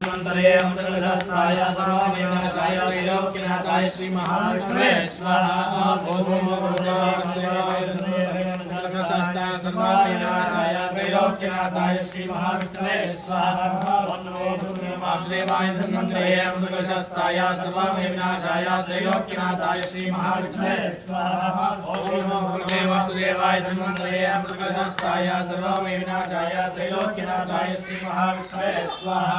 धन्वन्तरे अमृतकलशास्त्राय सर्वविघ्नविनाशाय त्रैलोक्यनाथाय श्री महाविष्णवे स्वाहा। ओम नमो कलशास्त्राय सर्वविघ्नविनाशाय त्रैलोक्यनाथाय श्री महाविष्णवे स्वाहा। ओम नमो वासुदेवाय धन्वन्तरे अमृतकलशास्त्राय सर्वविघ्नविनाशाय त्रैलोक्यनाथाय श्री महाविष्णवे स्वाहा। ओम नमो वासुदेवाय धन्वन्तरे अमृतकलशास्त्राय सर्वविघ्नविनाशाय त्रैलोक्यनाथाय श्री महाविष्णवे स्वाहा।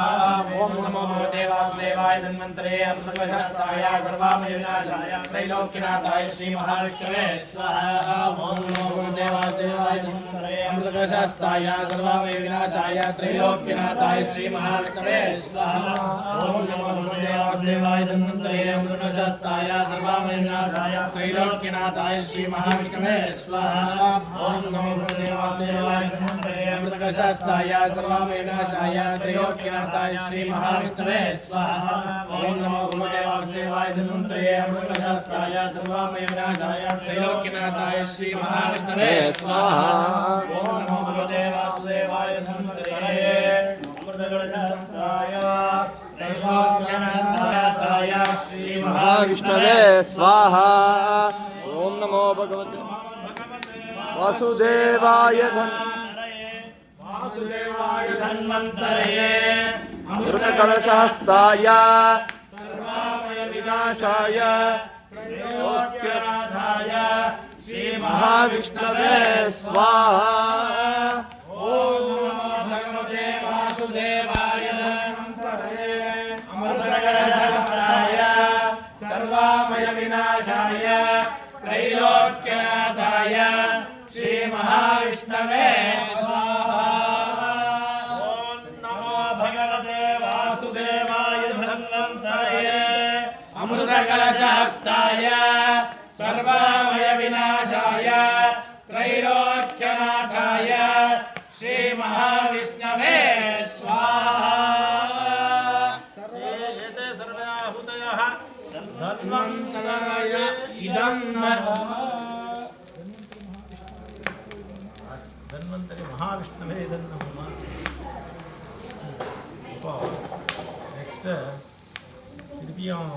ओम नमो वासुदेवाय धन्वन्तरे अमृतकलशास्त्राय सर्वविघ्नविनाशाय त्रैलोक्यनाथाय श्री महाविष्णवे स्वाहा। ओम नमो वासुदेवाय धन्वन्तरे अमृतकलशास्त्राय सर्वविघ्नविनाशाय त्रैलोक्यनाथाय श्री महाविष्णवे स्वाहा। ओम नमो वासुदेवाय धन्वन्तरे अमृतकलशास्त्राय सर्वविघ्नविनाशाय त्रैलोक्यनाथाय श्री महाविष्णवे स्वाहा। ओम नमो वासुदेवाय धन्वन्तरे अमृतकलशास्त्राय सर्वविघ्नविनाशाय त्रैलोक्यनाथाय श्री महाविष्णवे स्वाहा। ओम नमो वासुदेवाय धन्वन्तरे अमृतकलशास्त्राय सर्वविघ्नविनाशाय त्रैलोक्यनाथाय श्री महाविष्णवे स्वाहा। ओम नमो वासुदेवाय धन्वन्तरे अमृतकलशास्त्राय सर्वविघ्नविनाशाय श्री महाविष्णवे स्वाहा। ओम नमो भगवते वासुदेवाय धन्वन्तरे अमृतकलशास्त्राय सर्वविघ्नविनाशाय त्रैलोक्यनाथाय श्री महाविष्णवे स्वाहा। ओम नमो भगवते वासुदेवाय धन्वन्तरे अमृतकलशास्त्राय सर्वविघ्नविनाशाय त्रैलोक्यनाथाय श्री महाविष्णवे स्वाहा। ओम नमो भगवते वासुदेवाय धन्वन्तरे अमृतकलशास्त्राय सर्वविघ्नविनाशाय त्रैलोक्यनाथाय श्री महाविष्णवे स्वाहा। एते सर्वे आहुतयः धन्वन्तराय इदं धन्वन्तरे महाविष्णवे नमः। नेक्स्ट திருப்பியும்